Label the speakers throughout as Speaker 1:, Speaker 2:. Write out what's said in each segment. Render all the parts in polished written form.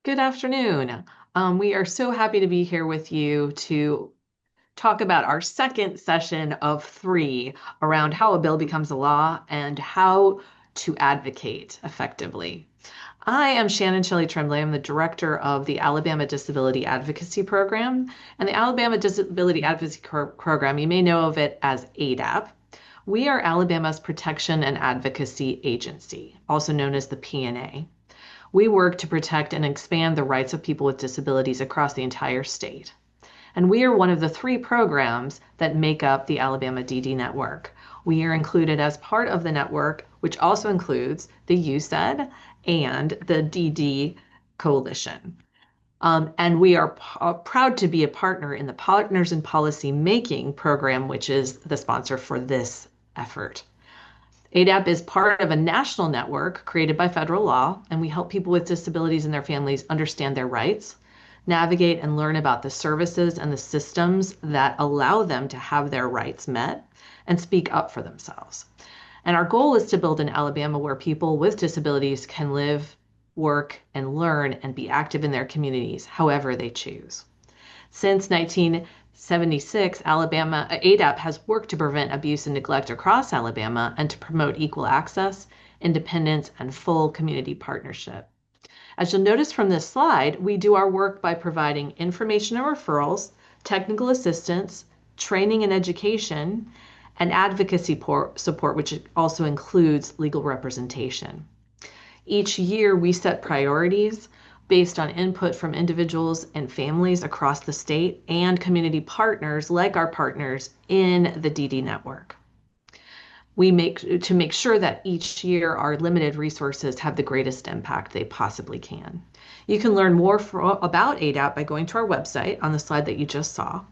Speaker 1: Good afternoon. We are so happy to be here with you to talk about our second session of three around how a bill becomes a law and how to advocate effectively. I am Shannon Shelley Tremblay. I'm the director of the Alabama Disability Advocacy Program. And the Alabama Disability Advocacy Program, you may know of it as ADAP. We are Alabama's Protection and Advocacy Agency, also known as the PNA. We work to protect and expand the rights of people with disabilities across the entire state. And we are one of the three programs that make up the Alabama DD network. We are included as part of the network, which also includes the UCEDD and the DD Coalition. And we are proud to be a partner in the Partners in Policy Making program, which is the sponsor for this effort. ADAP is part of a national network created by federal law, and we help people with disabilities and their families understand their rights, navigate and learn about the services and the systems that allow them to have their rights met and speak up for themselves. And our goal is to build an Alabama where people with disabilities can live, work, and learn and be active in their communities however they choose. Since 1976, Alabama ADAP has worked to prevent abuse and neglect across Alabama and to promote equal access, independence, and full community partnership. As you'll notice from this slide, we do our work by providing information and referrals, technical assistance, training and education, and advocacy support, which also includes legal representation. Each year, we set priorities based on input from individuals and families across the state and community partners like our partners in the DD network. We make sure that each year our limited resources have the greatest impact they possibly can. You can learn more about ADAP by going to our website on the slide that you just saw.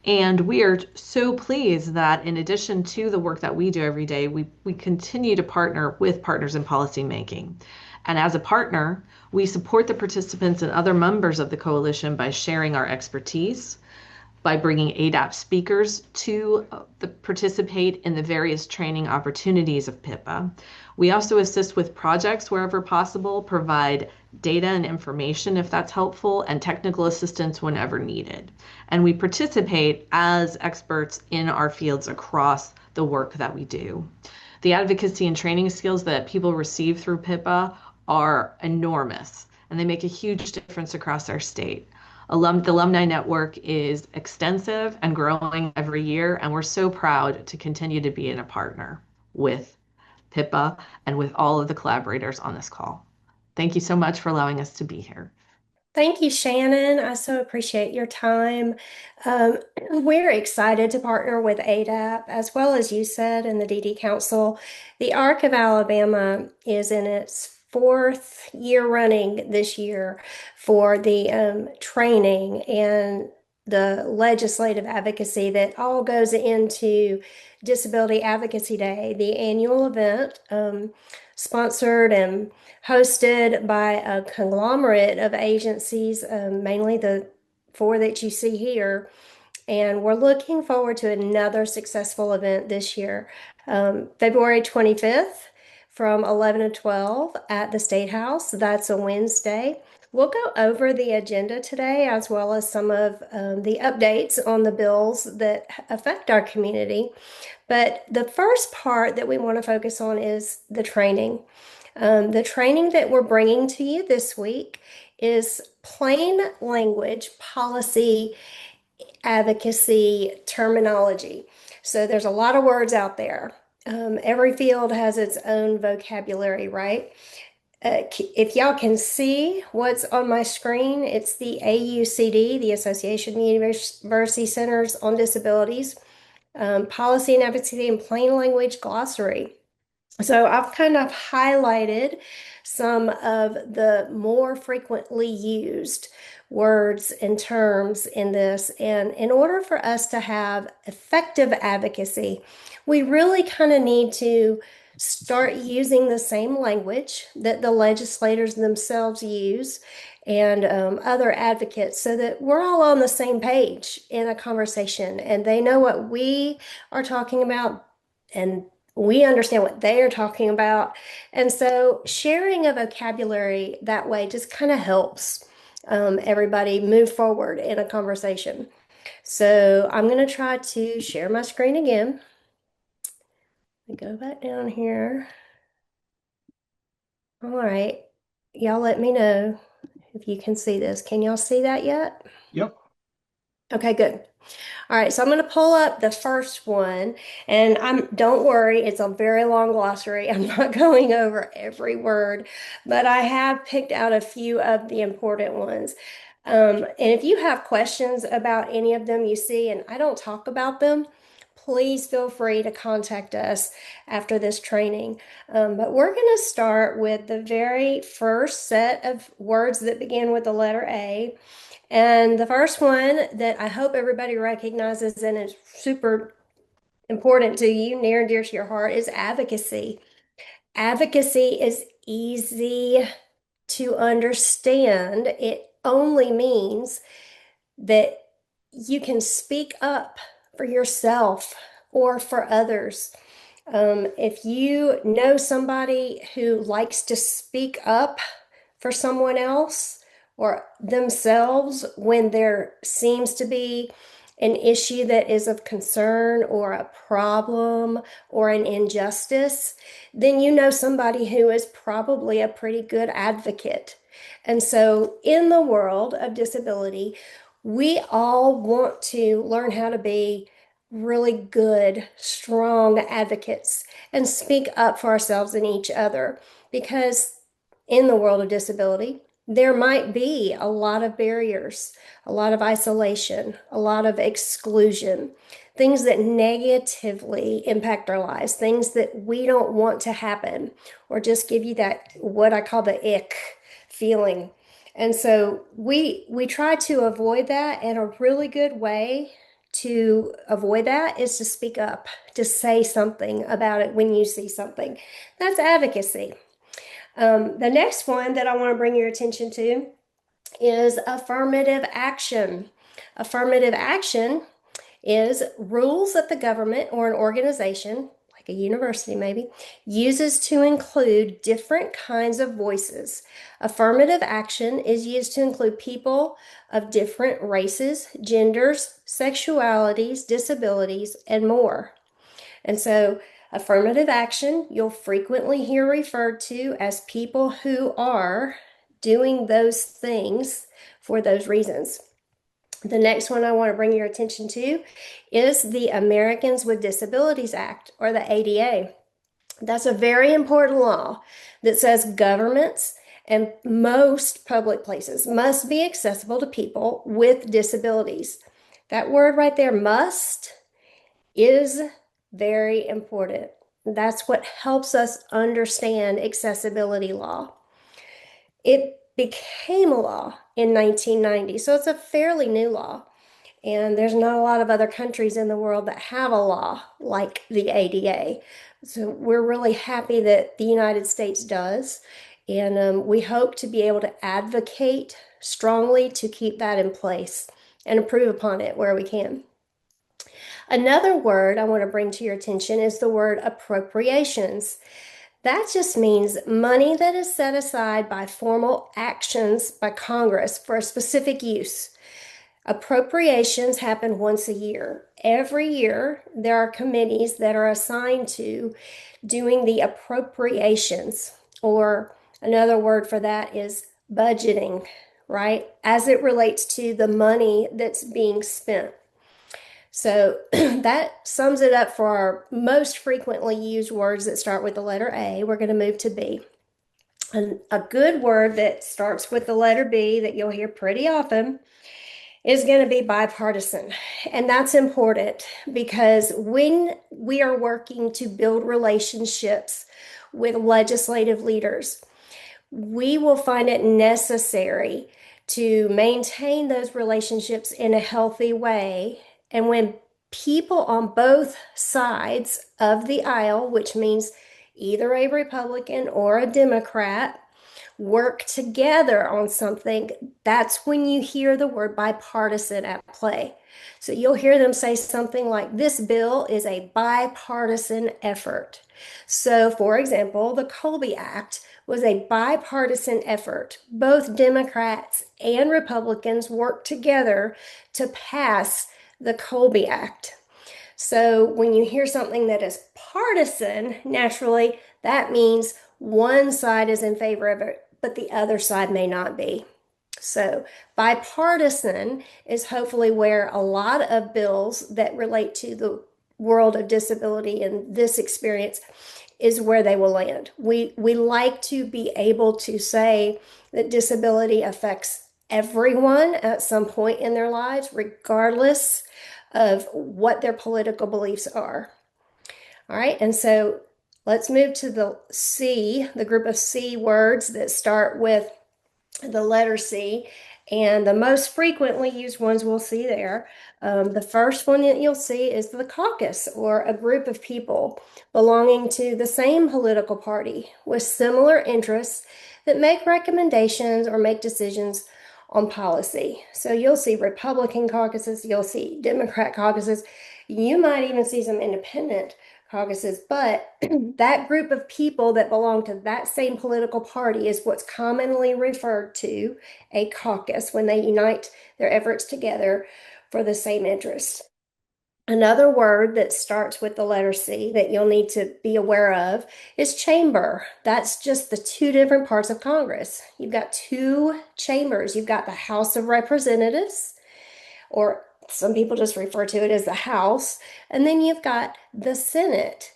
Speaker 1: And we are so pleased that in addition to the work that we do every day, we continue to partner with partners in policymaking. And as a partner, we support the participants and other members of the coalition by sharing our expertise, by bringing ADAP speakers to participate in the various training opportunities of PIPA. We also assist with projects wherever possible, provide data and information if that's helpful, and technical assistance whenever needed. And we participate as experts in our fields across the work that we do. The advocacy and training skills that people receive through PIPA are enormous, and they make a huge difference across our state. The alumni network is extensive and growing every year, and we're so proud to continue to be in a partner with PIPA and with all of the collaborators on this call. Thank you so much for allowing us to be here.
Speaker 2: Thank you, Shannon. I so appreciate your time. Um, we're excited to partner with ADAP, as well as you said, in the DD Council. The ARC of Alabama is in its fourth year running this year for the training and the legislative advocacy that all goes into Disability Advocacy Day, the annual event sponsored and hosted by a conglomerate of agencies, mainly the four that you see here. And we're looking forward to another successful event this year, February 25th from 11 to 12 at the State House. That's a Wednesday. We'll go over the agenda today as well as some of the updates on the bills that affect our community. But the first part that we want to focus on is the training. The training that we're bringing to you this week is plain language policy advocacy terminology. So there's a lot of words out there. Every field has its own vocabulary, right? If y'all can see what's on my screen, it's the AUCD, the Association of University Centers on Disabilities, Policy and Advocacy in Plain Language Glossary. So I've kind of highlighted some of the more frequently used words and terms in this. And in order for us to have effective advocacy, we really kind of need to start using the same language that the legislators themselves use and other advocates so that we're all on the same page in a conversation and they know what we are talking about and We understand what they are talking about. And so sharing a vocabulary that way just kind of helps everybody move forward in a conversation. So I'm going to try to share my screen again. Let me go back down here. All right. Y'all let me know if you can see this. Can y'all see that yet?
Speaker 3: Yep.
Speaker 2: Okay, good. All right, so I'm going to pull up the first one, and don't worry, it's a very long glossary. I'm not going over every word, but I have picked out a few of the important ones. And if you have questions about any of them you see and I don't talk about them, please feel free to contact us after this training. But we're going to start with the very first set of words that begin with the letter A. And the first one that I hope everybody recognizes and is super important to you, near and dear to your heart, is advocacy. Advocacy is easy to understand. It only means that you can speak up for yourself or for others. If you know somebody who likes to speak up for someone else or themselves when there seems to be an issue that is of concern or a problem or an injustice, then you know somebody who is probably a pretty good advocate. And so, in the world of disability, we all want to learn how to be really good, strong advocates and speak up for ourselves and each other because in the world of disability, there might be a lot of barriers, a lot of isolation, a lot of exclusion, things that negatively impact our lives, things that we don't want to happen, or just give you that, what I call the ick feeling. And so we try to avoid that, and a really good way to avoid that is to speak up, to say something about it when you see something. That's advocacy. The next one that I want to bring your attention to is affirmative action. Affirmative action is rules that the government or an organization, like a university maybe, uses to include different kinds of voices. Affirmative action is used to include people of different races, genders, sexualities, disabilities, and more. And so, affirmative action, you'll frequently hear referred to as people who are doing those things for those reasons. The next one I want to bring your attention to is the Americans with Disabilities Act, or the ADA. That's a very important law that says governments and most public places must be accessible to people with disabilities. That word right there, must, is very important. That's what helps us understand accessibility law. It became a law in 1990, so it's a fairly new law. And there's not a lot of other countries in the world that have a law like the ADA. So we're really happy that the United States does. And we hope to be able to advocate strongly to keep that in place and improve upon it where we can. Another word I want to bring to your attention is the word appropriations. That just means money that is set aside by formal actions by Congress for a specific use. Appropriations happen once a year. Every year, there are committees that are assigned to doing the appropriations, or another word for that is budgeting, right? As it relates to the money that's being spent. So that sums it up for our most frequently used words that start with the letter A. We're going to move to B. And a good word that starts with the letter B that you'll hear pretty often is going to be bipartisan. And that's important because when we are working to build relationships with legislative leaders, we will find it necessary to maintain those relationships in a healthy way. And when people on both sides of the aisle, which means either a Republican or a Democrat, work together on something, that's when you hear the word bipartisan at play. So you'll hear them say something like, this bill is a bipartisan effort. So, for example, the Colby Act was a bipartisan effort. Both Democrats and Republicans worked together to pass the Colby Act. So when you hear something that is partisan, naturally, that means one side is in favor of it, but the other side may not be. So bipartisan is hopefully where a lot of bills that relate to the world of disability and this experience is where they will land. We like to be able to say that disability affects everyone at some point in their lives, regardless of what their political beliefs are. All right, and so let's move to the C, the group of C words that start with the letter C, and the most frequently used ones we'll see there. The first one that you'll see is the caucus, or a group of people belonging to the same political party with similar interests that make recommendations or make decisions on policy. So you'll see Republican caucuses, you'll see Democrat caucuses, you might even see some independent caucuses, but that group of people that belong to that same political party is what's commonly referred to a caucus when they unite their efforts together for the same interest. Another word that starts with the letter C that you'll need to be aware of is chamber. That's just the two different parts of Congress. You've got two chambers. You've got the House of Representatives, or some people just refer to it as the House, and then you've got the Senate.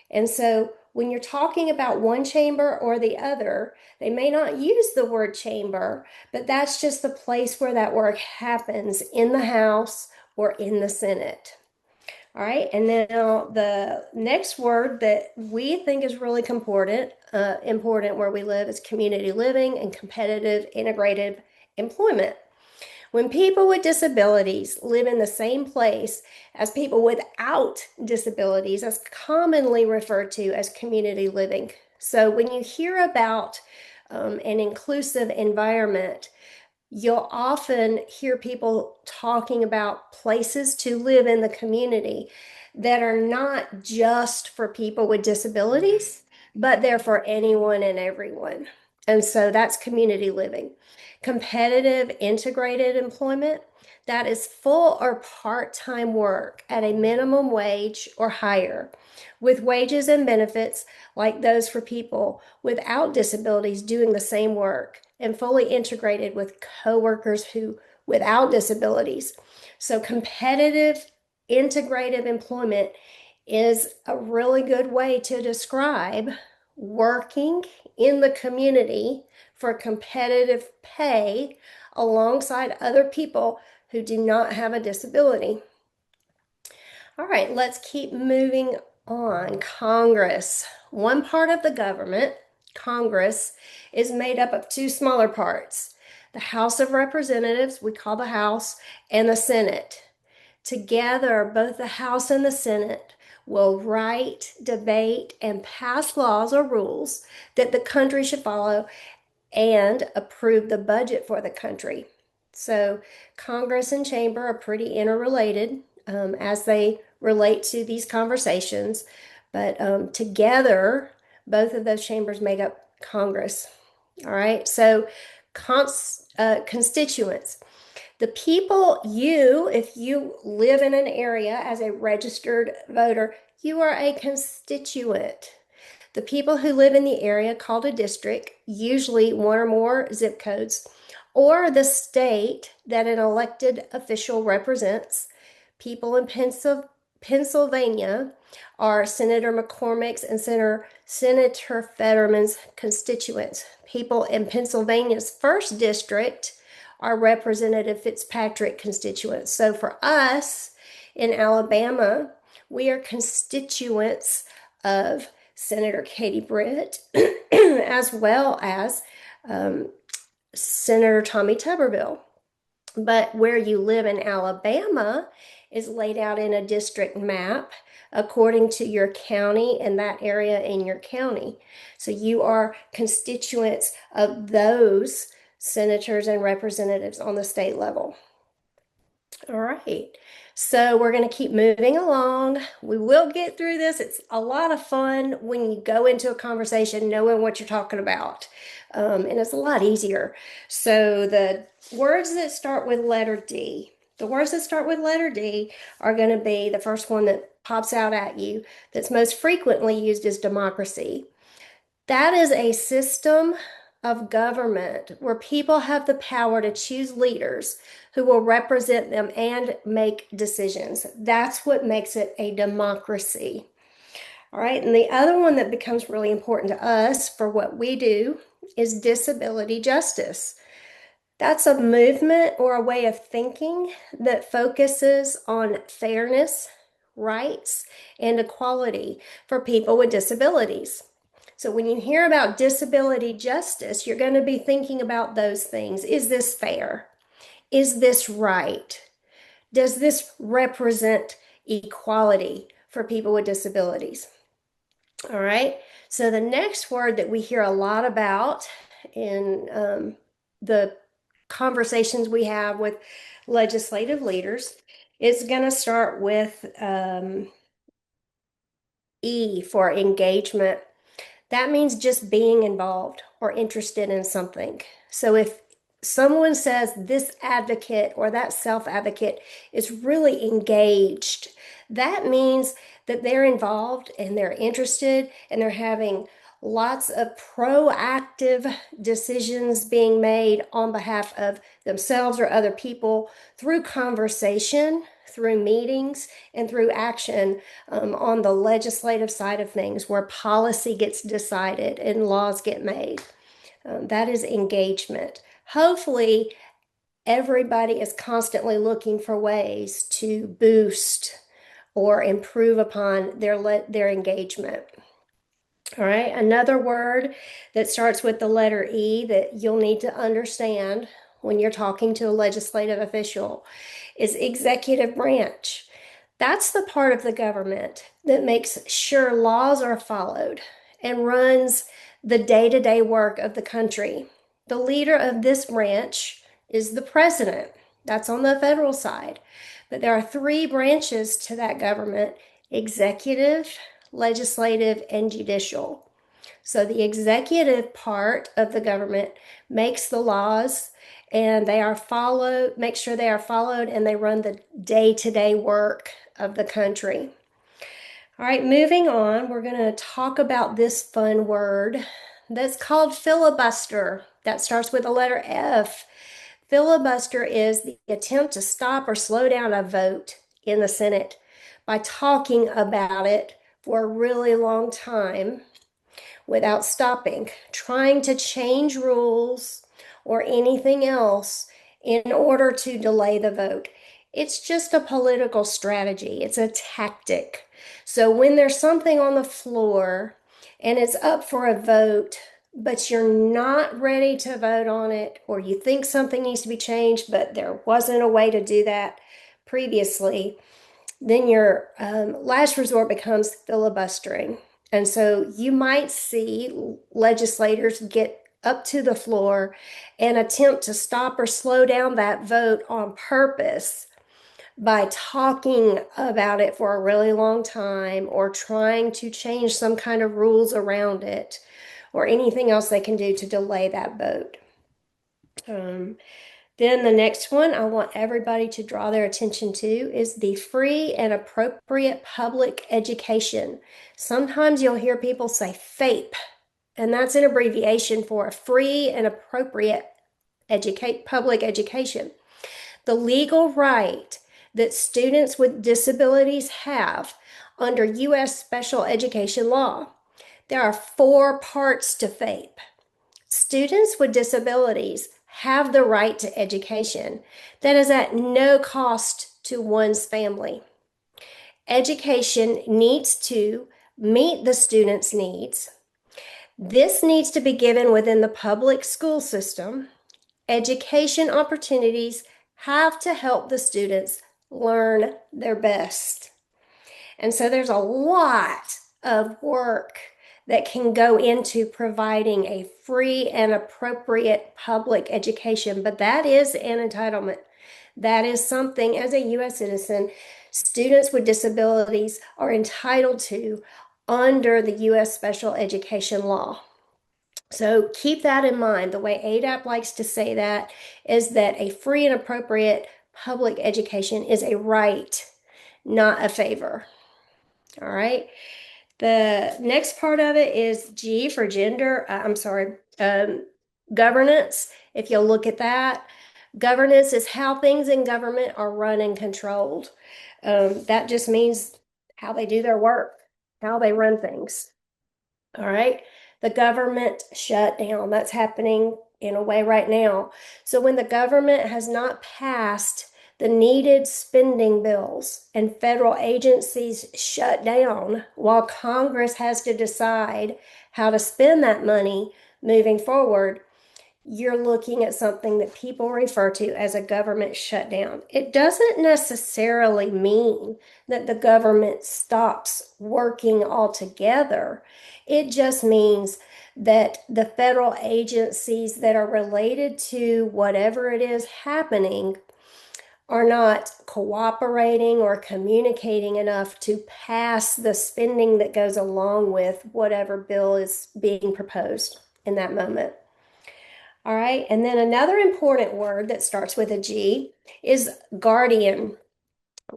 Speaker 2: And so when you're talking about one chamber or the other, they may not use the word chamber, but that's just the place where that work happens in the House or in the Senate. All right, and now the next word that we think is really important where we live is community living and competitive integrated employment. When people with disabilities live in the same place as people without disabilities, that's commonly referred to as community living. So when you hear about an inclusive environment, you'll often hear people talking about places to live in the community that are not just for people with disabilities, but they're for anyone and everyone. And so that's community living. Competitive integrated employment, that is full or part-time work at a minimum wage or higher, with wages and benefits like those for people without disabilities doing the same work and fully integrated with coworkers who without disabilities. So competitive integrative employment is a really good way to describe working in the community for competitive pay alongside other people who do not have a disability. All right, let's keep moving on. Congress. One part of the government, Congress, is made up of two smaller parts. The House of Representatives, we call the House, and the Senate. Together, both the House and the Senate will write, debate, and pass laws or rules that the country should follow and approve the budget for the country. So Congress and Chamber are pretty interrelated as they relate to these conversations, but together, both of those chambers make up Congress. All right, so constituents. The people, if you live in an area as a registered voter, you are a constituent. The people who live in the area called a district, usually one or more zip codes, or the state that an elected official represents. People in Pennsylvania are Senator McCormick's and Senator Fetterman's constituents. People in Pennsylvania's first district are Representative Fitzpatrick constituents. So for us in Alabama, we are constituents of Senator Katie Britt, as well as Senator Tommy Tuberville. But where you live in Alabama is laid out in a district map according to your county and that area in your county. So you are constituents of those senators and representatives on the state level. All right. So we're going to keep moving along. We will get through this. It's a lot of fun when you go into a conversation knowing what you're talking about. And it's a lot easier. So the words that start with letter D, the words that start with letter D are going to be the first one that pops out at you that's most frequently used is democracy. That is a system of government where people have the power to choose leaders who will represent them and make decisions. That's what makes it a democracy. All right. And the other one that becomes really important to us for what we do is disability justice. That's a movement or a way of thinking that focuses on fairness, rights, and equality for people with disabilities. So when you hear about disability justice, you're going to be thinking about those things. Is this fair? Is this right? Does this represent equality for people with disabilities? All right. So the next word that we hear a lot about in the conversations we have with legislative leaders is going to start with E for engagement. That means just being involved or interested in something. So if someone says this advocate or that self advocate is really engaged, that means that they're involved and they're interested and they're having lots of proactive decisions being made on behalf of themselves or other people through conversation, through meetings, and through action on the legislative side of things where policy gets decided and laws get made. That is engagement. Hopefully, everybody is constantly looking for ways to boost or improve upon their engagement. All right, another word that starts with the letter E that you'll need to understand when you're talking to a legislative official is executive branch. That's the part of the government that makes sure laws are followed and runs the day-to-day work of the country. The leader of this branch is the president. That's on the federal side. But there are three branches to that government: executive, legislative, and judicial. So the executive part of the government makes the laws and they are followed, make sure they are followed, and they run the day-to-day work of the country. All right, moving on, we're going to talk about this fun word that's called filibuster. That starts with the letter F. Filibuster is the attempt to stop or slow down a vote in the Senate by talking about it for a really long time without stopping, trying to change rules or anything else in order to delay the vote. It's just a political strategy, it's a tactic. So when there's something on the floor and it's up for a vote, but you're not ready to vote on it, or you think something needs to be changed, but there wasn't a way to do that previously, then your last resort becomes filibustering. And so you might see legislators get up to the floor and attempt to stop or slow down that vote on purpose by talking about it for a really long time or trying to change some kind of rules around it or anything else they can do to delay that vote. Then the next one I want everybody to draw their attention to is the free and appropriate public education. Sometimes you'll hear people say FAPE, and that's an abbreviation for free and appropriate public education. The legal right that students with disabilities have under U.S. special education law. There are four parts to FAPE. Students with disabilities have the right to education that is at no cost to one's family. Education needs to meet the student's needs. This needs to be given within the public school system. Education opportunities have to help the students learn their best. And so there's a lot of work that can go into providing a free and appropriate public education. But that is an entitlement. That is something, as a U.S. citizen, students with disabilities are entitled to under the U.S. special education law. So keep that in mind. The way ADAP likes to say that is that a free and appropriate public education is a right, not a favor. All right. The next part of it is G for gender. I'm sorry, governance. If you'll look at that, governance is how things in government are run and controlled. That just means how they do their work, how they run things. All right. The government shutdown, that's happening in a way right now. So when the government has not passed the needed spending bills and federal agencies shut down while Congress has to decide how to spend that money moving forward, you're looking at something that people refer to as a government shutdown. It doesn't necessarily mean that the government stops working altogether. It just means that the federal agencies that are related to whatever it is happening are not cooperating or communicating enough to pass the spending that goes along with whatever bill is being proposed in that moment. All right, and then another important word that starts with a G is guardian.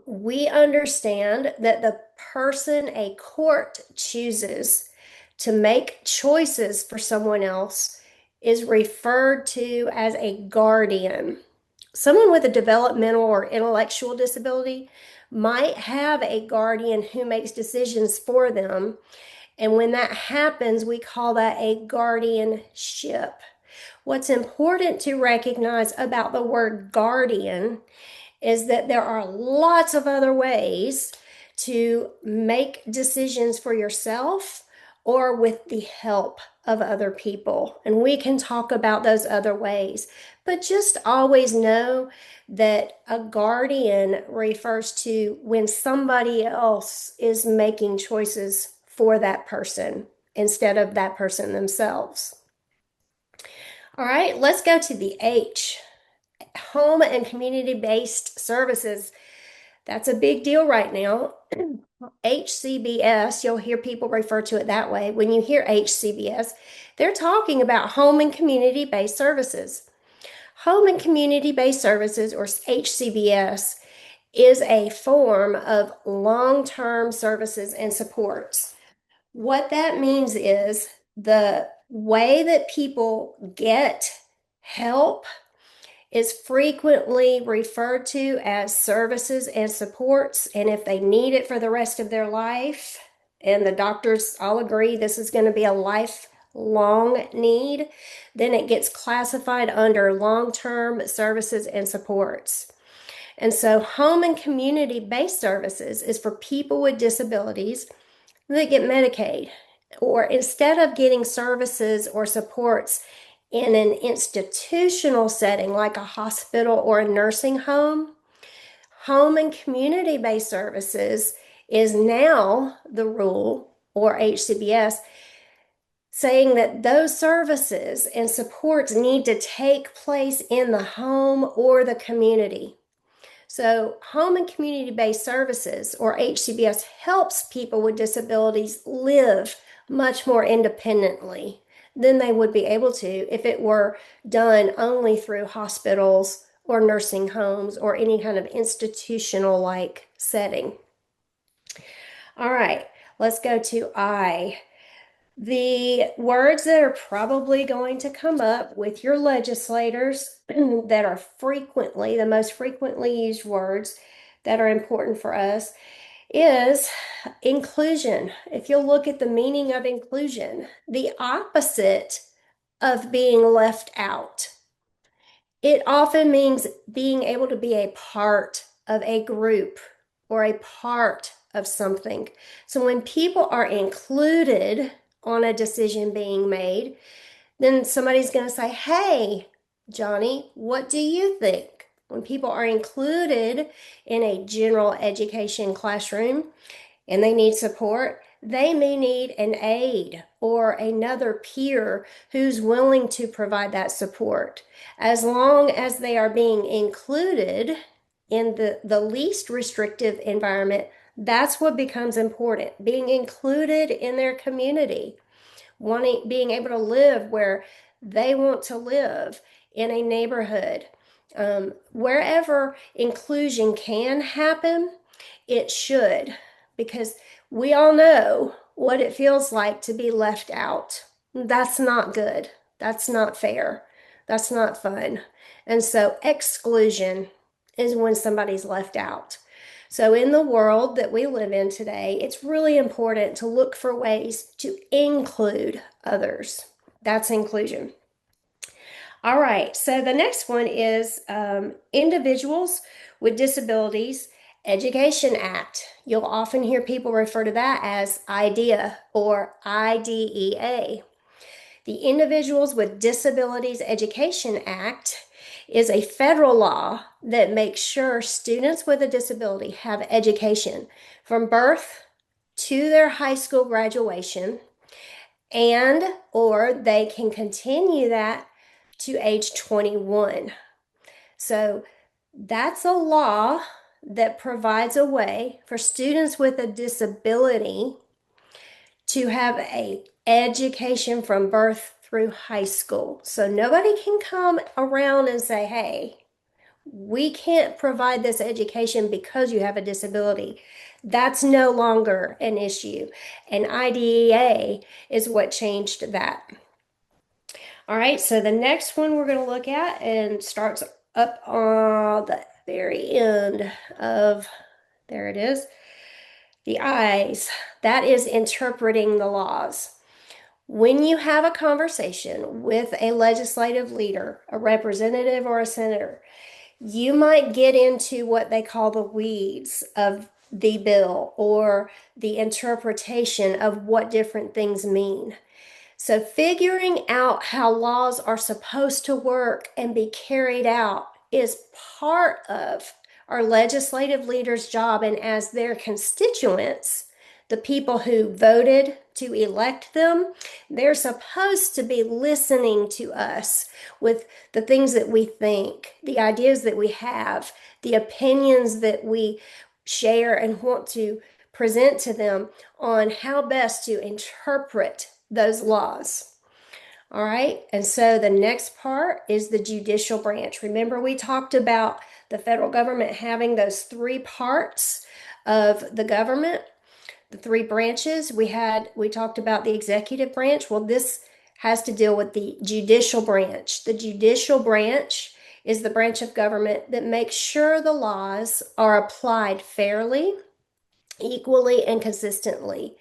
Speaker 2: We understand that the person a court chooses to make choices for someone else is referred to as a guardian. Someone with a developmental or intellectual disability might have a guardian who makes decisions for them. And when that happens, we call that a guardianship. What's important to recognize about the word guardian is that there are lots of other ways to make decisions for yourself or with the help of other people. And we can talk about those other ways. But just always know that a guardian refers to when somebody else is making choices for that person instead of that person themselves. All right, let's go to the H, home and community-based services. That's a big deal right now. HCBS, you'll hear people refer to it that way. When you hear HCBS, they're talking about home and community-based services. Home and community-based services, or HCBS, is a form of long-term services and supports. What that means is the way that people get help is frequently referred to as services and supports. And if they need it for the rest of their life, and the doctors all agree this is going to be a lifelong need, then it gets classified under long-term services and supports. And so home and community-based services is for people with disabilities that get Medicaid, or instead of getting services or supports in an institutional setting like a hospital or a nursing home, home and community-based services is now the rule, or HCBS, saying that those services and supports need to take place in the home or the community. So, home and community-based services, or HCBS, helps people with disabilities live much more independently than they would be able to if it were done only through hospitals or nursing homes or any kind of institutional-like setting. All right, let's go to I. The words that are probably going to come up with your legislators that are frequently, the most frequently used words that are important for us is inclusion. If you'll look at the meaning of inclusion, the opposite of being left out. It often means being able to be a part of a group or a part of something. So when people are included on a decision being made, then somebody's going to say, hey, Johnny, what do you think? When people are included in a general education classroom and they need support, They may need an aide or another peer who's willing to provide that support. As long as they are being included in the least restrictive environment, that's what becomes important. Being included in their community, being able to live where they want to live in a neighborhood. Wherever inclusion can happen, it should, because we all know what it feels like to be left out. That's not good. That's not fair. That's not fun. And so exclusion is when somebody's left out. So, in the world that we live in today, it's really important to look for ways to include others. That's inclusion. All right, so the next one is Individuals with Disabilities Education Act. You'll often hear people refer to that as IDEA or IDEA. The Individuals with Disabilities Education Act is a federal law that makes sure students with a disability have education from birth to their high school graduation, and or they can continue that to age 21. So that's a law that provides a way for students with a disability to have a education from birth through high school. So nobody can come around and say, hey, we can't provide this education because you have a disability. That's no longer an issue. And IDEA is what changed that. All right, so the next one we're going to look at and starts up on the very end of, there it is, the I's. That is interpreting the laws. When you have a conversation with a legislative leader, a representative, or a senator, you might get into what they call the weeds of the bill or the interpretation of what different things mean. So, figuring out how laws are supposed to work and be carried out is part of our legislative leaders' job. And as their constituents, the people who voted to elect them, they're supposed to be listening to us with the things that we think, the ideas that we have, the opinions that we share and want to present to them on how best to interpret those laws. All right, and so the next part is the judicial branch. Remember, we talked about the federal government having those three parts of the government, the three branches. We talked about the executive branch. Well, this has to deal with the judicial branch. The judicial branch is the branch of government that makes sure the laws are applied fairly, equally, and consistently.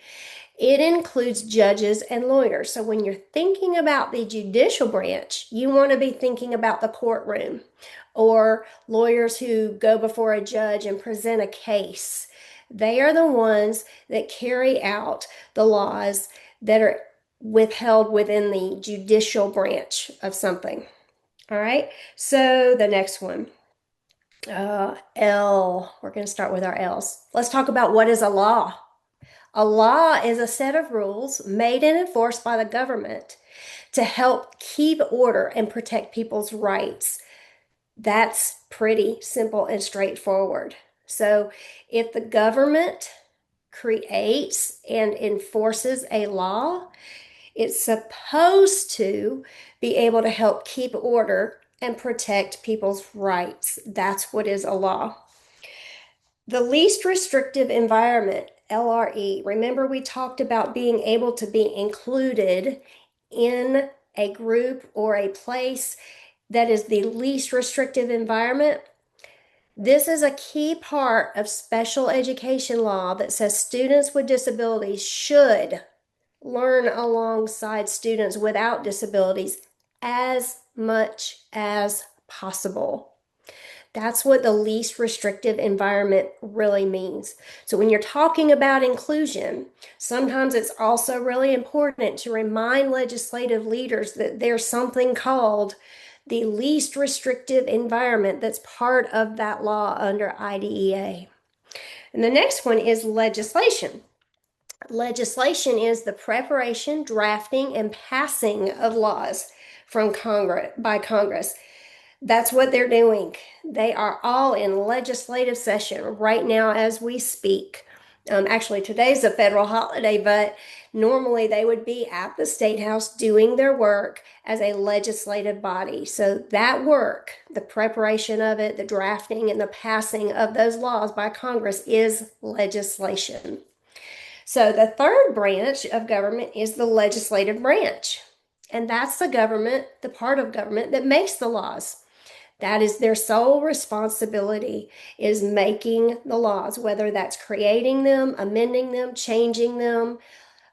Speaker 2: It includes judges and lawyers. So when you're thinking about the judicial branch, you want to be thinking about the courtroom or lawyers who go before a judge and present a case. They are the ones that carry out the laws that are withheld within the judicial branch of something. All right, so the next one. L. We're going to start with our L's. Let's talk about what is a law. A law is a set of rules made and enforced by the government to help keep order and protect people's rights. That's pretty simple and straightforward. So if the government creates and enforces a law, it's supposed to be able to help keep order and protect people's rights. That's what is a law. The least restrictive environment, LRE. Remember, we talked about being able to be included in a group or a place that is the least restrictive environment. This is a key part of special education law that says students with disabilities should learn alongside students without disabilities as much as possible. That's what the least restrictive environment really means. So when you're talking about inclusion, sometimes it's also really important to remind legislative leaders that there's something called the least restrictive environment that's part of that law under IDEA. And the next one is legislation. Legislation is the preparation, drafting, and passing of laws from Congress by Congress. That's what they're doing. They are all in legislative session right now as we speak. Actually, today's a federal holiday, but normally they would be at the State House doing their work as a legislative body. So that work, the preparation of it, the drafting, and the passing of those laws by Congress is legislation. So the third branch of government is the legislative branch. And that's the government, the part of government that makes the laws. That is their sole responsibility, is making the laws, whether that's creating them, amending them, changing them,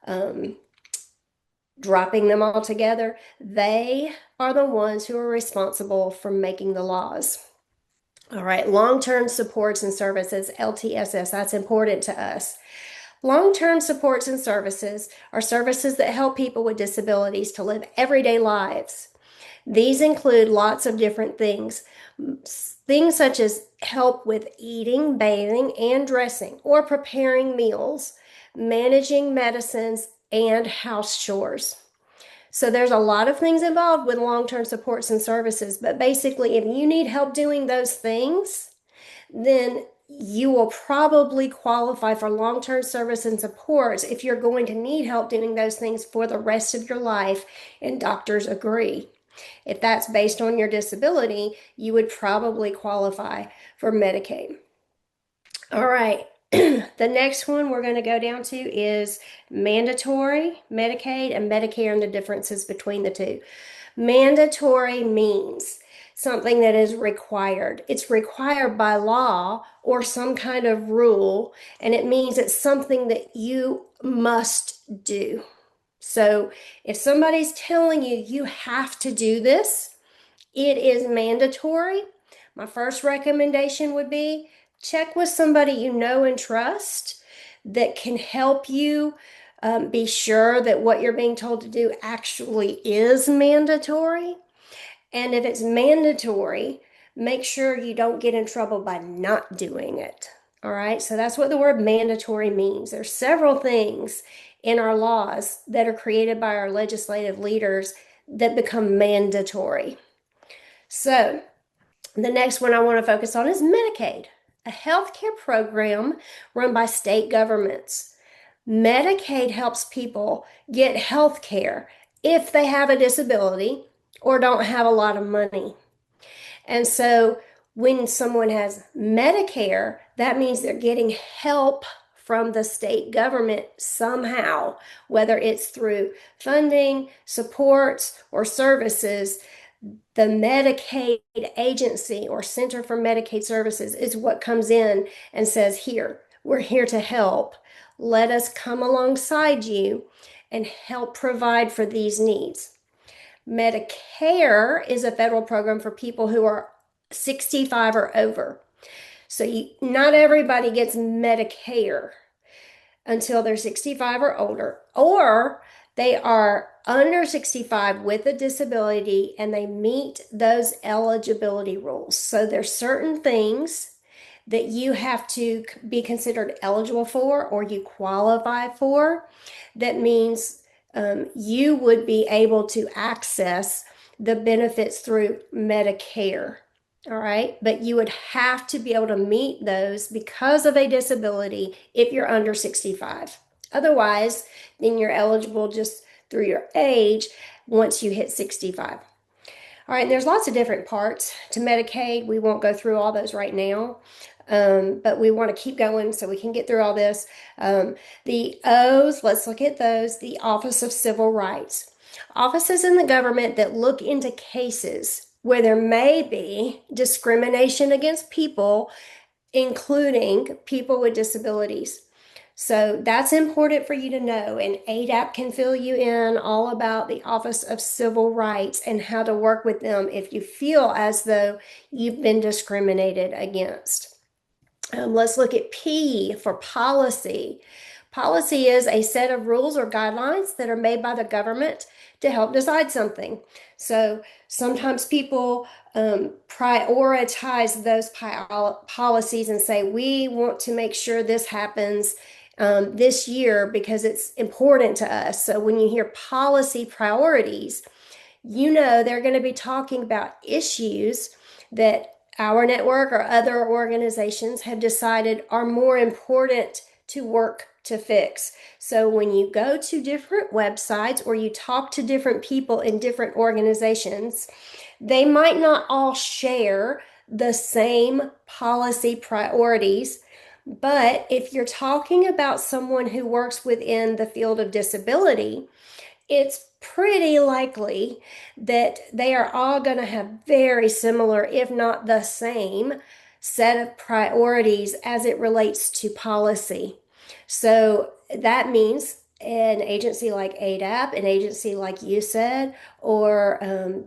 Speaker 2: um, dropping them all together. They are the ones who are responsible for making the laws. All right, long-term supports and services, LTSS, that's important to us. Long-term supports and services are services that help people with disabilities to live everyday lives. These include lots of different things. Things such as help with eating, bathing, and dressing, or preparing meals, managing medicines, and house chores. So there's a lot of things involved with long-term supports and services, but basically, if you need help doing those things, then you will probably qualify for long-term service and supports if you're going to need help doing those things for the rest of your life, and doctors agree. If that's based on your disability, you would probably qualify for Medicaid. All right. The next one we're going to go down to is mandatory Medicaid and Medicare and the differences between the two. Mandatory means something that is required. It's required by law or some kind of rule, and it means it's something that you must do. So if somebody's telling you you have to do this, it is mandatory. My first recommendation would be check with somebody you know and trust that can help you be sure that what you're being told to do actually is mandatory. And if it's mandatory, make sure you don't get in trouble by not doing it. All right, so that's what the word mandatory means. There's several things in our laws that are created by our legislative leaders that become mandatory. So the next one I want to focus on is Medicaid, a healthcare program run by state governments. Medicaid helps people get health care if they have a disability or don't have a lot of money. And so when someone has Medicare, that means they're getting help from the state government somehow, whether it's through funding, supports, or services. The Medicaid agency or Center for Medicaid Services is what comes in and says, here, we're here to help. Let us come alongside you and help provide for these needs. Medicare is a federal program for people who are 65 or over. So not everybody gets Medicare until they're 65 or older, or they are under 65 with a disability and they meet those eligibility rules. So there's certain things that you have to be considered eligible for or you qualify for. That means you would be able to access the benefits through Medicare. All right, but you would have to be able to meet those because of a disability if you're under 65. Otherwise, then you're eligible just through your age once you hit 65. All right, and there's lots of different parts to Medicaid. We won't go through all those right now, but we want to keep going so we can get through all this. The O's, let's look at those. The Office of Civil Rights. Offices in the government that look into cases where there may be discrimination against people, including people with disabilities. So that's important for you to know, and ADAP can fill you in all about the Office of Civil Rights and how to work with them if you feel as though you've been discriminated against. Let's look at P for policy. Policy is a set of rules or guidelines that are made by the government to help decide something. So sometimes people prioritize those policies and say, we want to make sure this happens this year because it's important to us. So when you hear policy priorities, you know they're going to be talking about issues that our network or other organizations have decided are more important to work to fix. So when you go to different websites or you talk to different people in different organizations, they might not all share the same policy priorities. But if you're talking about someone who works within the field of disability, it's pretty likely that they are all going to have very similar, if not the same, set of priorities as it relates to policy. So that means an agency like ADAP, an agency like UCEDD, or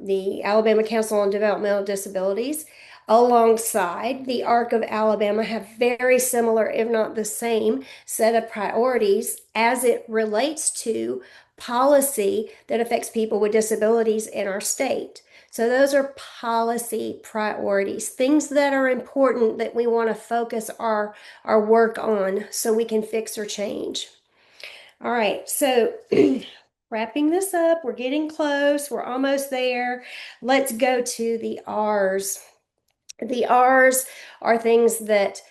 Speaker 2: the Alabama Council on Developmental Disabilities, alongside the ARC of Alabama, have very similar, if not the same, set of priorities as it relates to policy that affects people with disabilities in our state. So those are policy priorities, things that are important that we want to focus our work on so we can fix or change. All right, so wrapping this up, we're getting close, we're almost there. Let's go to the R's. The R's are things that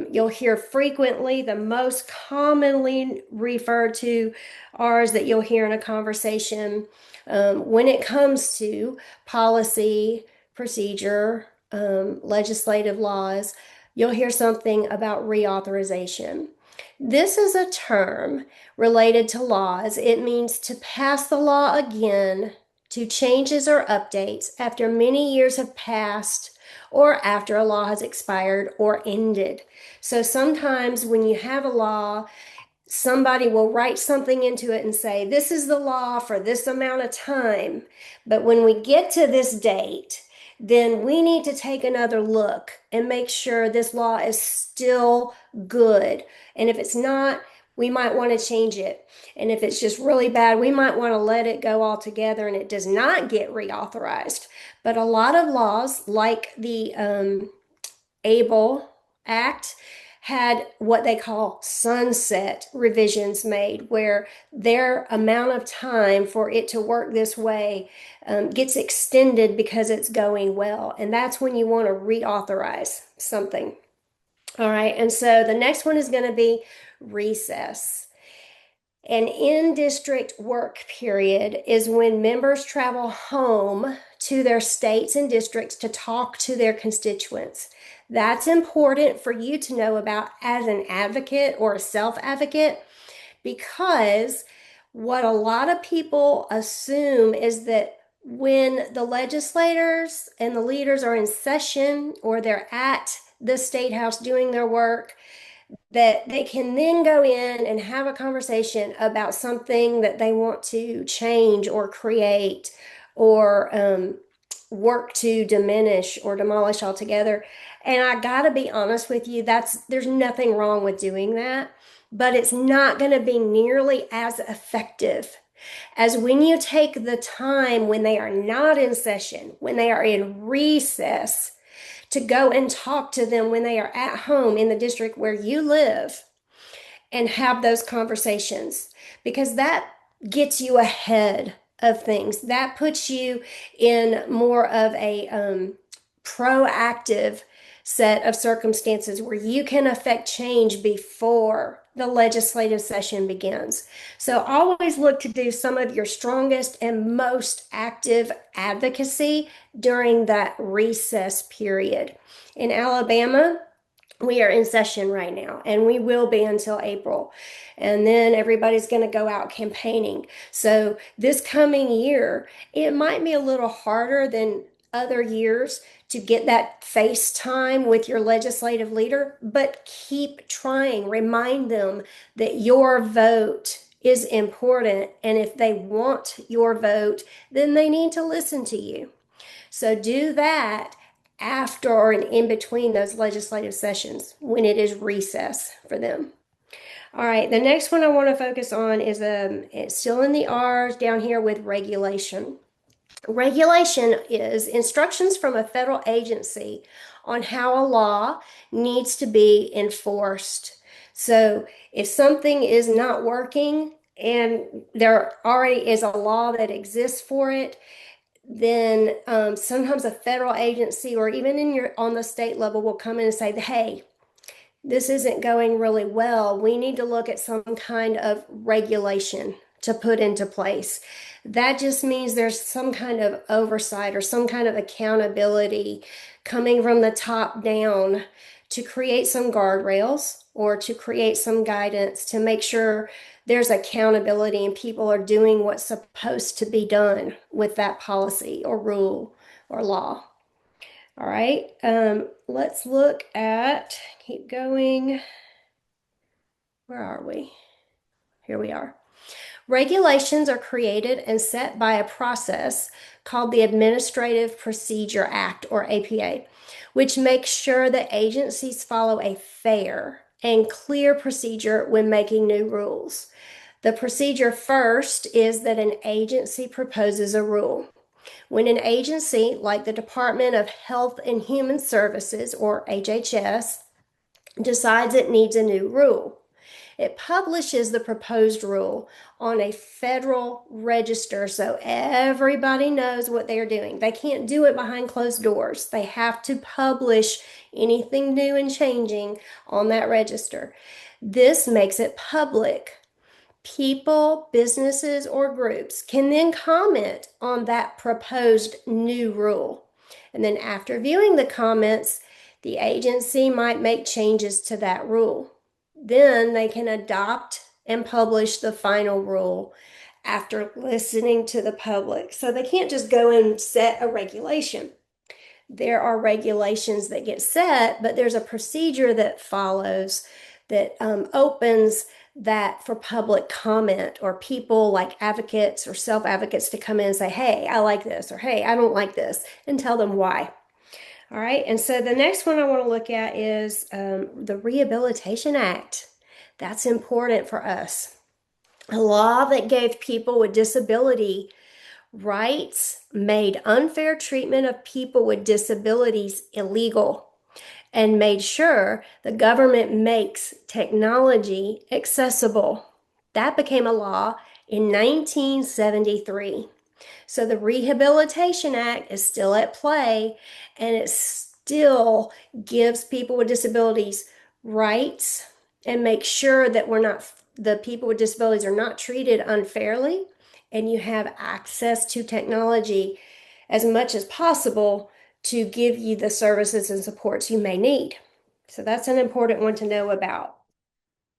Speaker 2: you'll hear frequently. The most commonly referred to R's that you'll hear in a conversation when it comes to policy, procedure, legislative laws, you'll hear something about reauthorization. This is a term related to laws. It means to pass the law again, to changes or updates after many years have passed or after a law has expired or ended. So sometimes when you have a law, somebody will write something into it and say, this is the law for this amount of time. But when we get to this date, then we need to take another look and make sure this law is still good. And if it's not, we might want to change it. And if it's just really bad, we might want to let it go altogether and it does not get reauthorized. But a lot of laws, like the ABLE Act, had what they call sunset revisions made, where their amount of time for it to work this way gets extended because it's going well. And that's when you want to reauthorize something. All right. And so the next one is going to be recess. An in-district work period is when members travel home to their states and districts to talk to their constituents. That's important for you to know about as an advocate or a self-advocate, because what a lot of people assume is that when the legislators and the leaders are in session or they're at the state house doing their work, that they can then go in and have a conversation about something that they want to change or create or work to diminish or demolish altogether. And I gotta be honest with you, there's nothing wrong with doing that, but it's not going to be nearly as effective as when you take the time when they are not in session, when they are in recess, to go and talk to them when they are at home in the district where you live and have those conversations, because that gets you ahead of things. That puts you in more of a proactive set of circumstances where you can affect change before the legislative session begins. So always look to do some of your strongest and most active advocacy during that recess period. In Alabama, we are in session right now, and we will be until April. And then everybody's going to go out campaigning. So this coming year, it might be a little harder than other years to get that face time with your legislative leader, but keep trying. Remind them that your vote is important. And if they want your vote, then they need to listen to you. So do that after or in between those legislative sessions when it is recess for them. All right, the next one I want to focus on is it's still in the R's down here with regulation. Regulation is instructions from a federal agency on how a law needs to be enforced. So if something is not working and there already is a law that exists for it, then sometimes a federal agency or even on the state level will come in and say, hey, this isn't going really well. We need to look at some kind of regulation to put into place. That just means there's some kind of oversight or some kind of accountability coming from the top down to create some guardrails or to create some guidance to make sure there's accountability and people are doing what's supposed to be done with that policy or rule or law. All right, let's look at, keep going. Where are we? Here we are. Regulations are created and set by a process called the Administrative Procedure Act, or APA, which makes sure that agencies follow a fair and clear procedure when making new rules. The procedure first is that an agency proposes a rule. When an agency like the Department of Health and Human Services, or HHS, decides it needs a new rule, it publishes the proposed rule on a federal register so everybody knows what they're doing. They can't do it behind closed doors. They have to publish anything new and changing on that register. This makes it public. People, businesses, or groups can then comment on that proposed new rule. And then after viewing the comments, the agency might make changes to that rule. Then they can adopt and publish the final rule after listening to the public. So they can't just go and set a regulation. There are regulations that get set, but there's a procedure that follows that opens that for public comment or people like advocates or self-advocates to come in and say, hey, I like this, or hey, I don't like this, and tell them why. All right, and so the next one I want to look at is the Rehabilitation Act. That's important for us. A law that gave people with disability rights, made unfair treatment of people with disabilities illegal, and made sure the government makes technology accessible. That became a law in 1973. So the Rehabilitation Act is still at play, and it still gives people with disabilities rights and makes sure that the people with disabilities are not treated unfairly, and you have access to technology as much as possible to give you the services and supports you may need. So that's an important one to know about.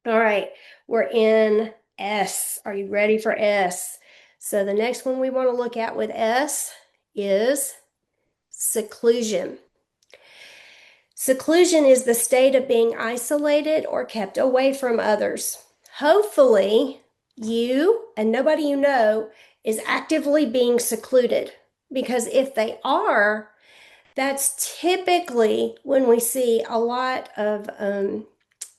Speaker 2: All right, we're in S. Are you ready for S? So the next one we want to look at with S is seclusion. Seclusion is the state of being isolated or kept away from others. Hopefully, you and nobody you know is actively being secluded, because if they are, that's typically when we see a lot of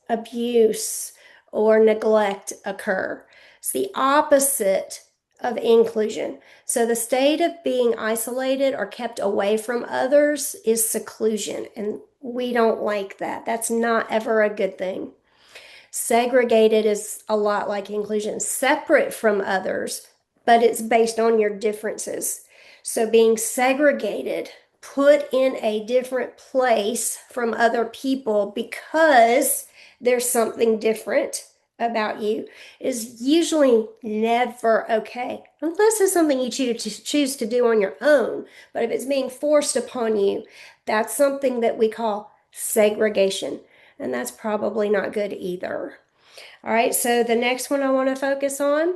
Speaker 2: abuse or neglect occur. It's the opposite of inclusion. So the state of being isolated or kept away from others is seclusion, and we don't like that. That's not ever a good thing. Segregated is a lot like inclusion, separate from others, but it's based on your differences. So being segregated, put in a different place from other people because there's something different about you, is usually never okay, unless it's something you choose to do on your own. But if it's being forced upon you, that's something that we call segregation, and that's probably not good either. All right, so the next one I want to focus on,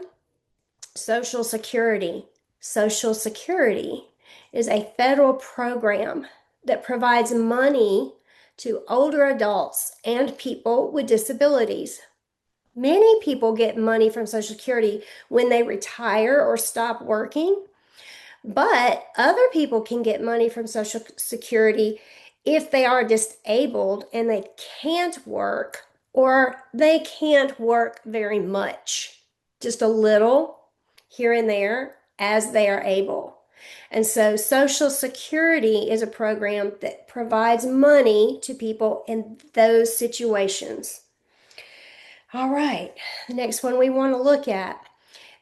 Speaker 2: Social Security. Social Security is a federal program that provides money to older adults and people with disabilities. Many people get money from Social Security when they retire or stop working, but other people can get money from Social Security if they are disabled and they can't work, or they can't work very much, just a little here and there as they are able. And so Social Security is a program that provides money to people in those situations. All right, the next one we want to look at,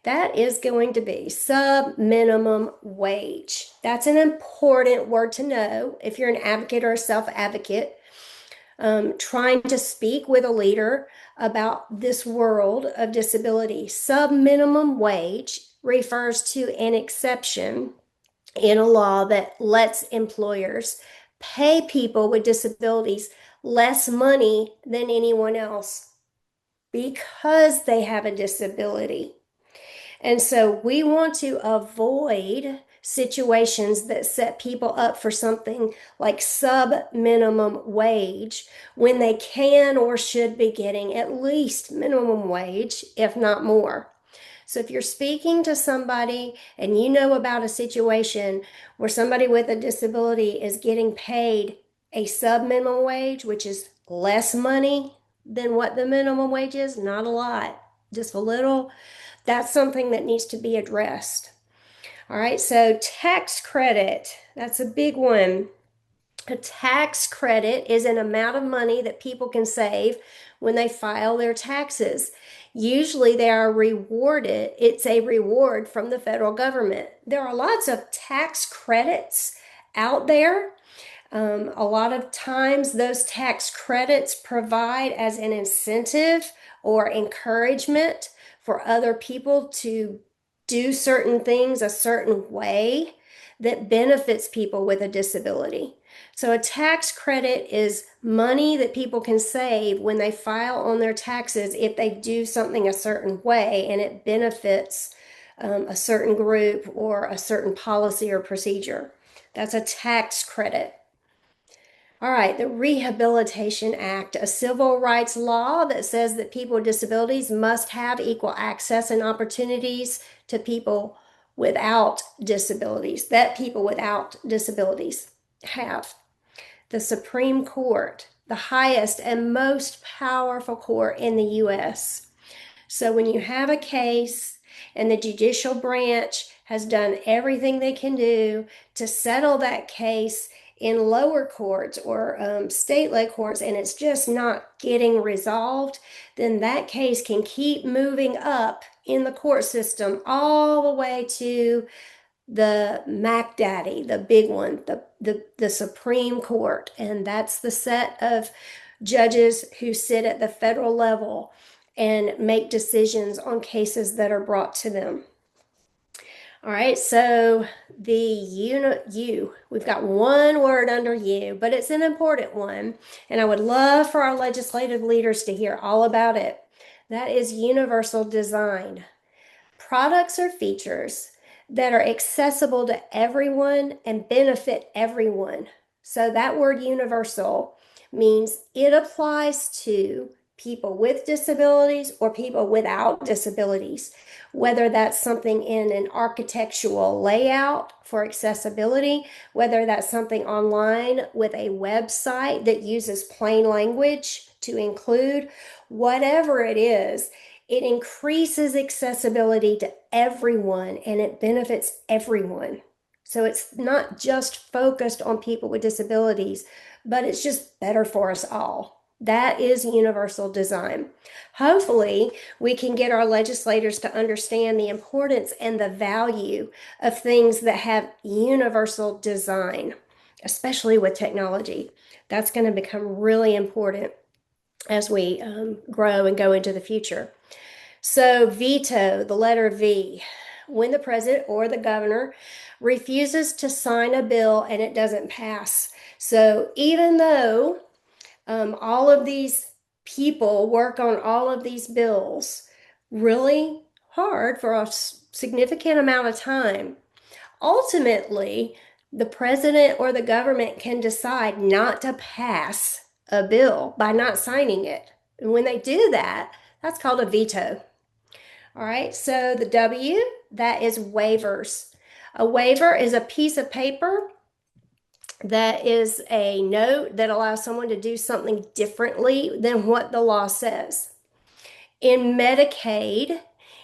Speaker 2: that is going to be sub-minimum wage. That's an important word to know if you're an advocate or a self-advocate trying to speak with a leader about this world of disability. Sub-minimum wage refers to an exception in a law that lets employers pay people with disabilities less money than anyone else because they have a disability. And so we want to avoid situations that set people up for something like sub minimum wage when they can or should be getting at least minimum wage, if not more. So if you're speaking to somebody and you know about a situation where somebody with a disability is getting paid a sub minimum wage, which is less money than what the minimum wage is, not a lot, just a little, that's something that needs to be addressed. All right, so tax credit, that's a big one. A tax credit is an amount of money that people can save when they file their taxes. Usually they are rewarded, it's a reward from the federal government. There are lots of tax credits out there. A lot of times, those tax credits provide as an incentive or encouragement for other people to do certain things a certain way that benefits people with a disability. So, a tax credit is money that people can save when they file on their taxes if they do something a certain way and it benefits a certain group or a certain policy or procedure. That's a tax credit. All right, the Rehabilitation Act, a civil rights law that says that people with disabilities must have equal access and opportunities to people without disabilities, that people without disabilities have. The Supreme Court, the highest and most powerful court in the U.S. So when you have a case and the judicial branch has done everything they can do to settle that case in lower courts or state led courts and it's just not getting resolved, then that case can keep moving up in the court system all the way to the Mac Daddy, the big one, the Supreme Court. And that's the set of judges who sit at the federal level and make decisions on cases that are brought to them. All right, so the U, we've got one word under U, but it's an important one, and I would love for our legislative leaders to hear all about it. That is universal design. Products or features that are accessible to everyone and benefit everyone. So that word universal means it applies to people with disabilities or people without disabilities, whether that's something in an architectural layout for accessibility, whether that's something online with a website that uses plain language to include, whatever it is, it increases accessibility to everyone and it benefits everyone. So it's not just focused on people with disabilities, but it's just better for us all. That is universal design. Hopefully, we can get our legislators to understand the importance and the value of things that have universal design, especially with technology. That's going to become really important as we grow and go into the future. So, veto, the letter V, when the president or the governor refuses to sign a bill and it doesn't pass. So, even though all of these people work on all of these bills really hard for a significant amount of time, ultimately, the president or the government can decide not to pass a bill by not signing it. And when they do that, that's called a veto. All right, so the W, that is waivers. A waiver is a piece of paper that is a note that allows someone to do something differently than what the law says. In Medicaid,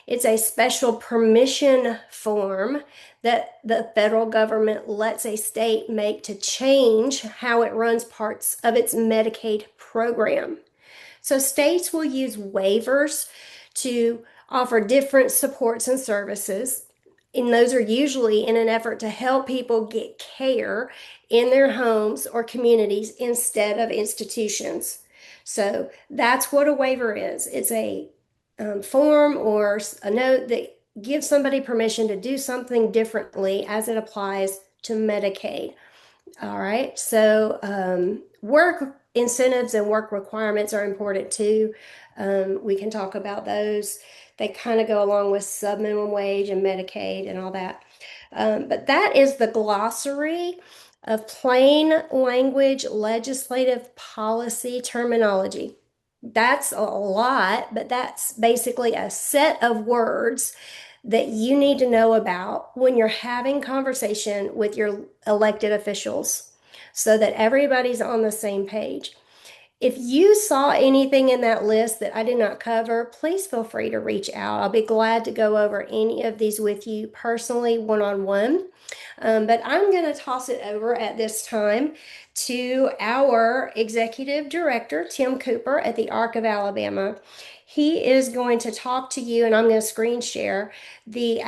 Speaker 2: it's a special permission form that the federal government lets a state make to change how it runs parts of its Medicaid program. So states will use waivers to offer different supports and services. And those are usually in an effort to help people get care in their homes or communities instead of institutions. So that's what a waiver is. It's a form or a note that gives somebody permission to do something differently as it applies to Medicaid. All right. So work incentives and work requirements are important too. We can talk about those. They kind of go along with subminimum wage and Medicaid and all that. But that is the glossary of plain language legislative policy terminology. That's a lot, but that's basically a set of words that you need to know about when you're having conversation with your elected officials so that everybody's on the same page. If you saw anything in that list that I did not cover, please feel free to reach out. I'll be glad to go over any of these with you personally, one-on-one. But I'm going to toss it over at this time to our executive director, Tim Cooper at the ARC of Alabama. He is going to talk to you, and I'm going to screen share the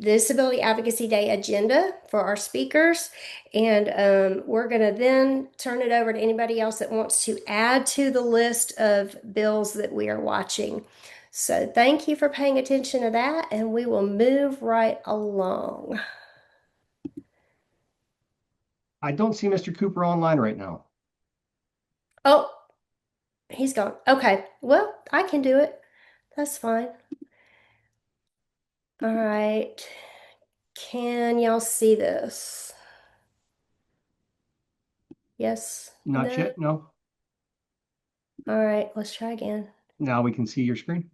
Speaker 2: Disability Advocacy Day agenda for our speakers. And we're going to then turn it over to anybody else that wants to add to the list of bills that we are watching. So thank you for paying attention to that, and we will move right along.
Speaker 3: I don't see Mr. Cooper online right now.
Speaker 2: Oh, he's gone. Okay, well, I can do it. That's fine. All right. Can y'all see this? Yes?
Speaker 3: Not
Speaker 2: No?
Speaker 3: yet, no.
Speaker 2: All right, let's try again.
Speaker 3: Now we can see your screen.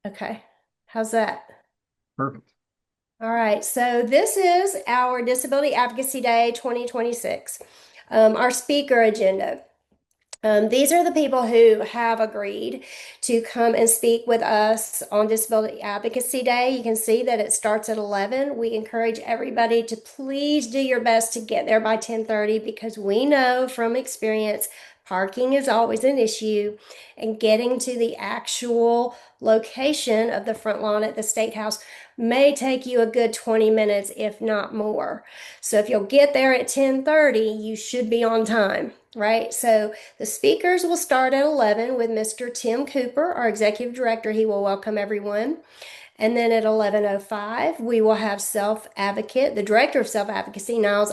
Speaker 2: Okay, how's that?
Speaker 3: Perfect.
Speaker 2: All right, so this is our Disability Advocacy Day 2026. Our speaker agenda. These are the people who have agreed to come and speak with us on Disability Advocacy Day. You can see that it starts at 11. We encourage everybody to please do your best to get there by 10:30 because we know from experience parking is always an issue, and getting to the actual location of the front lawn at the State House may take you a good 20 minutes, if not more. So if you'll get there at 10:30, you should be on time, right? So the speakers will start at 11 with Mr. Tim Cooper, our executive director. He will welcome everyone. And then at 11:05, we will have self-advocate, the director of self-advocacy, Niles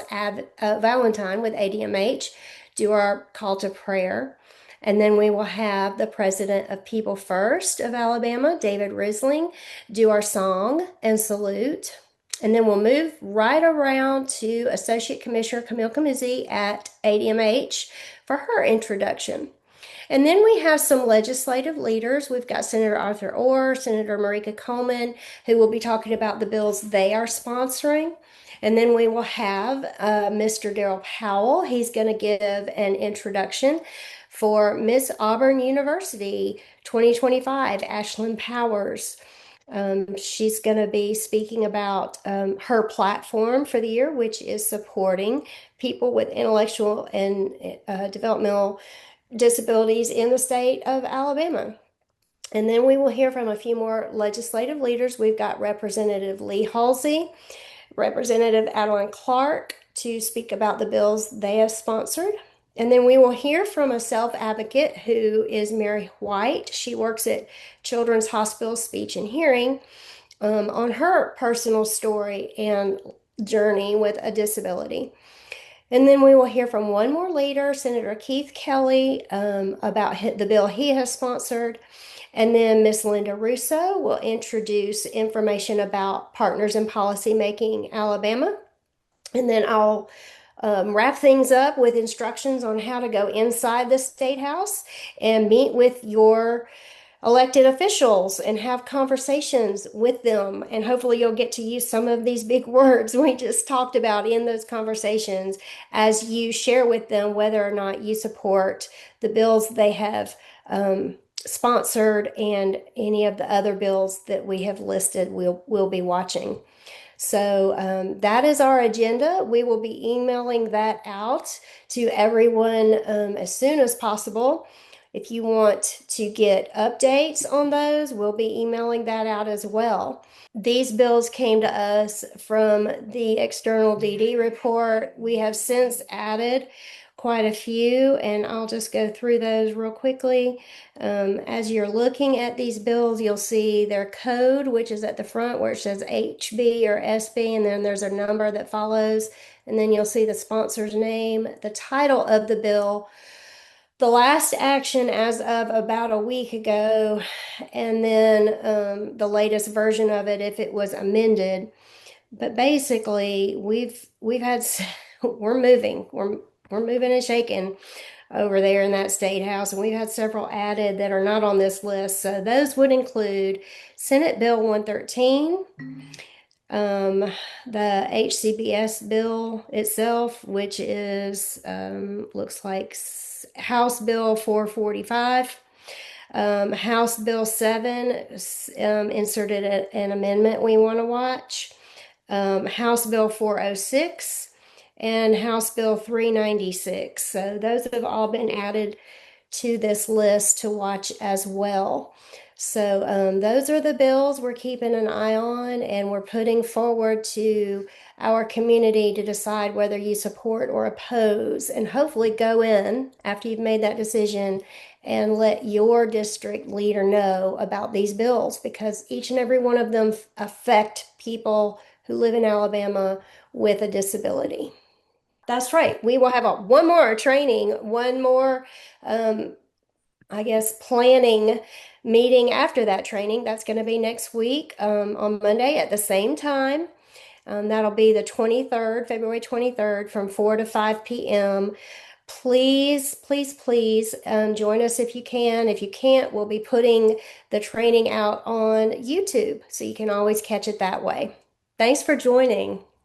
Speaker 2: Valentine with ADMH, do our call to prayer. And then we will have the president of People First of Alabama, David Risling, do our song and salute. And then we'll move right around to Associate Commissioner Camille Camizzi at ADMH for her introduction. And then we have some legislative leaders. We've got Senator Arthur Orr, Senator Marika Coleman, who will be talking about the bills they are sponsoring. And then we will have Mr. Darrell Powell. He's going to give an introduction for Miss Auburn University 2025, Ashlyn Powers. She's going to be speaking about her platform for the year, which is supporting people with intellectual and developmental disabilities in the state of Alabama. And then we will hear from a few more legislative leaders. We've got Representative Lee Halsey, Representative Adeline Clark to speak about the bills they have sponsored. And then we will hear from a self-advocate who is Mary White. She works at Children's Hospital Speech and Hearing on her personal story and journey with a disability. And then we will hear from one more leader, Senator Keith Kelly, about the bill he has sponsored. And then Miss Linda Russo will introduce information about Partners in Policy Making Alabama. And then I'll wrap things up with instructions on how to go inside the State House and meet with your elected officials and have conversations with them. And hopefully you'll get to use some of these big words we just talked about in those conversations as you share with them whether or not you support the bills they have sponsored and any of the other bills that we have listed we'll be watching. So that is our agenda. We will be emailing that out to everyone as soon as possible. If you want to get updates on those, we'll be emailing that out as well. These bills came to us from the external DD report. We have since added quite a few, and I'll just go through those real quickly. As you're looking at these bills, you'll see their code, which is at the front where it says HB or SB, and then there's a number that follows, and then you'll see the sponsor's name, the title of the bill, the last action as of about a week ago, and then the latest version of it if it was amended. But basically, we've had we're moving and shaking over there in that state house, and we've had several added that are not on this list. So those would include Senate Bill 113, the HCBS bill itself, which is looks like House Bill 445. House Bill 7 inserted an amendment we want to watch. House Bill 406 and House Bill 396. So those have all been added to this list to watch as well. So those are the bills we're keeping an eye on, and we're putting forward to our community to decide whether you support or oppose, and hopefully go in after you've made that decision and let your district leader know about these bills, because each and every one of them affect people who live in Alabama with a disability. That's right. We will have one more training, one more I guess, planning meeting after that training. That's going to be next week on Monday at the same time. That'll be the 23rd, February 23rd from 4 to 5 p.m. Please, please, please join us if you can. If you can't, we'll be putting the training out on YouTube, so you can always catch it that way. Thanks for joining.